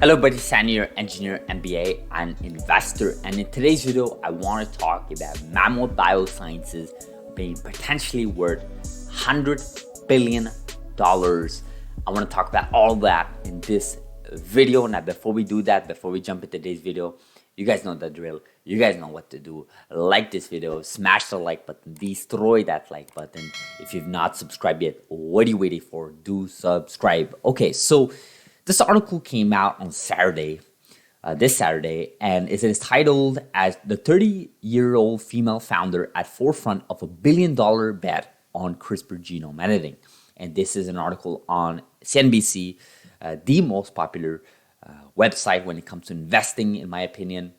Hello buddy, Sandy, your engineer, MBA, and investor. And in today's video, I want to talk about Mammoth Biosciences being potentially worth $100 billion. I want to talk about all that in this video. Now, before we do that, before we jump into today's video, you guys know the drill. You guys know what to do. Like this video, smash the like button, destroy that like button. If you've not subscribed yet, what are you waiting for? Do subscribe. Okay, so this article came out on Saturday, this Saturday, and it is titled as the 30-year-old female founder at forefront of $1 billion bet on CRISPR genome editing. And this is an article on CNBC, the most popular website when it comes to investing, in my opinion.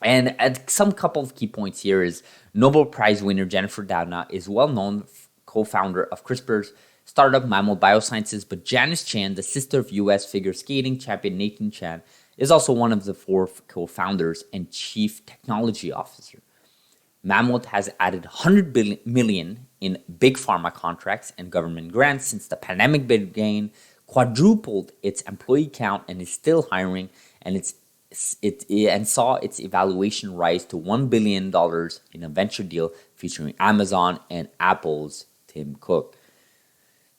And some couple of key points here is Nobel Prize winner Jennifer Doudna is well-known co-founder of CRISPR's startup Mammoth Biosciences, but Janice Chan, the sister of U.S. figure skating champion Nathan Chan, is also one of the four co-founders and chief technology officer. Mammoth has added $100 million in big pharma contracts and government grants since the pandemic began, quadrupled its employee count, and is still hiring, and saw its evaluation rise to $1 billion in a venture deal featuring Amazon and Apple's Tim Cook.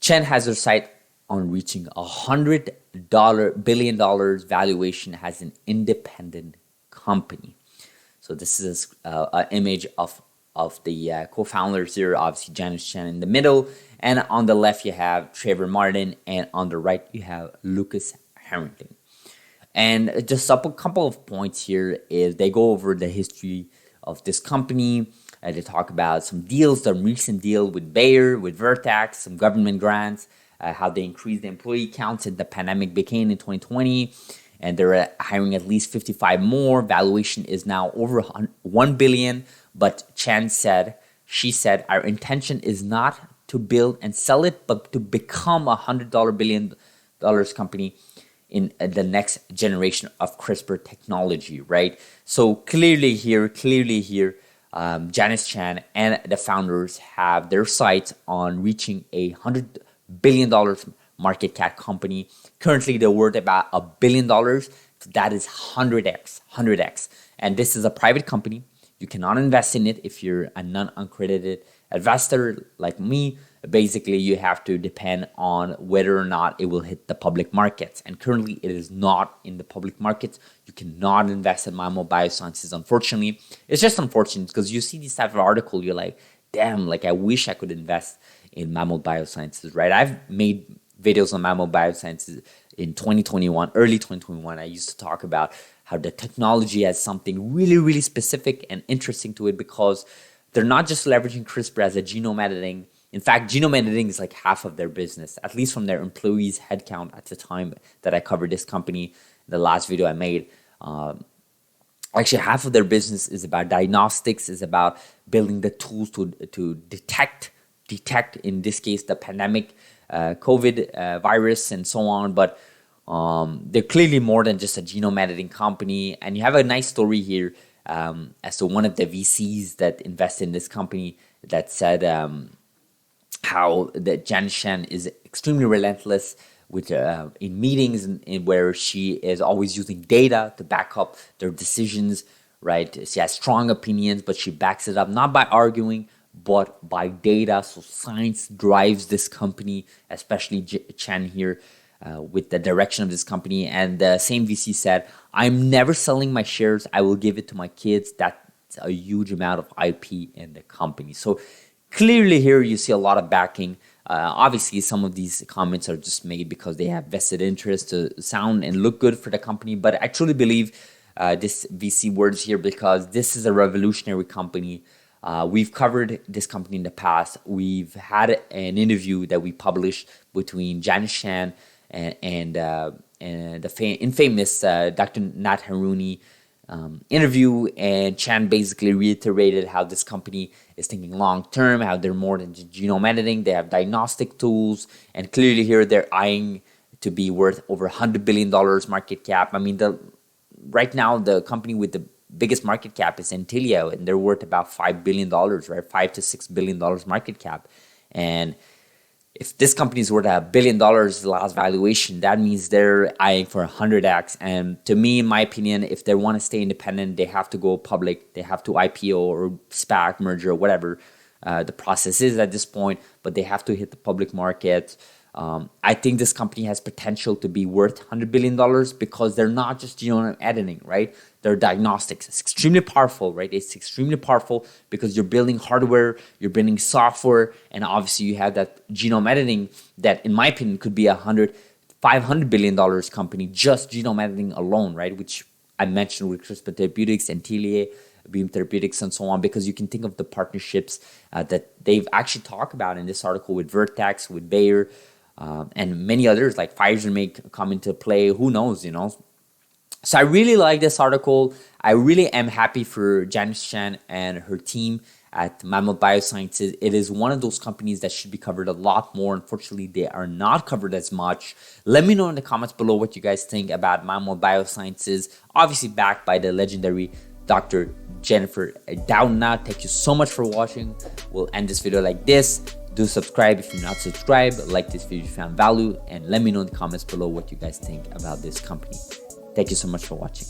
Chen has her sight on reaching $100 billion valuation as an independent company. So this is an image of the co-founders here. Obviously, Janice Chen in the middle, and on the left you have Trevor Martin, and on the right you have Lucas Harrington. And just a couple of points here is they go over the history of this company. They talk about some deals, the recent deal with Bayer, with Vertex, some government grants, how they increased the employee counts and the pandemic began in 2020, and they're hiring at least 55 more. Valuation is now over $1 billion, but she said, our intention is not to build and sell it, but to become a $100 billion company in the next generation of CRISPR technology, right? So clearly here, Janice Chan and the founders have their sights on reaching a $100 billion market cap company. Currently, they're worth about $1 billion. That is 100x. And this is a private company. You cannot invest in it if you're a non-accredited investor like me. Basically, you have to depend on whether or not it will hit the public markets. And currently, it is not in the public markets. You cannot invest in Mammoth Biosciences, unfortunately. It's just unfortunate because you see this type of article, you're like, damn, like I wish I could invest in Mammoth Biosciences, right? I've made videos on Mammoth Biosciences in 2021, early 2021. I used to talk about how the technology has something really, really specific and interesting to it because they're not just leveraging CRISPR as a genome editing. In fact, genome editing is like half of their business, at least from their employees' headcount at the time that I covered this company, the last video I made. Actually, half of their business is about diagnostics, is about building the tools to detect, in this case, the pandemic, COVID virus and so on. But they're clearly more than just a genome editing company. And you have a nice story here as to one of the VCs that invested in this company that said how that Janice Chen is extremely relentless with in meetings in where she is always using data to back up their decisions, right? She has strong opinions, but she backs it up not by arguing, but by data. So science drives this company, especially Chen here, with the direction of this company. And the same VC said, I'm never selling my shares. I will give it to my kids. That's a huge amount of IP in the company. So clearly here you see a lot of backing. Obviously, some of these comments are just made because they have vested interest to sound and look good for the company. But I truly believe this VC words here because this is a revolutionary company. We've covered this company in the past. We've had an interview that we published between Janice Chan and the infamous Dr. Nat Haruni interview, and Chan basically reiterated how this company is thinking long term, how they're more than just genome editing. They have diagnostic tools, and clearly here they're eyeing to be worth over $100 billion market cap. I mean, right now the company with the biggest market cap is Intellia, and they're worth about $5 billion, right? $5 to $6 billion market cap. And If this company is worth $1 billion, the last valuation, that means they're eyeing for 100x. And to me, in my opinion, if they want to stay independent, they have to go public. They have to IPO or SPAC merger or whatever the process is at this point, but they have to hit the public market. I think this company has potential to be worth $100 billion because they're not just genome editing, right? They're diagnostics. It's extremely powerful, right? It's extremely powerful because you're building hardware, you're building software, and obviously you have that genome editing that, in my opinion, could be $500 billion company, just genome editing alone, right? Which I mentioned with CRISPR Therapeutics and Tillier, Beam Therapeutics, and so on, because you can think of the partnerships that they've actually talked about in this article with Vertex, with Bayer, and many others, like Pfizer may come into play. Who knows, So I really like this article. I really am happy for Janice Chan and her team at Mammoth Biosciences. It is one of those companies that should be covered a lot more. Unfortunately, they are not covered as much. Let me know in the comments below what you guys think about Mammoth Biosciences, obviously backed by the legendary Dr. Jennifer Doudna. Thank you so much for watching. We'll end this video like this. Do subscribe if you're not subscribed. Like this video if you found value. And let me know in the comments below what you guys think about this company. Thank you so much for watching.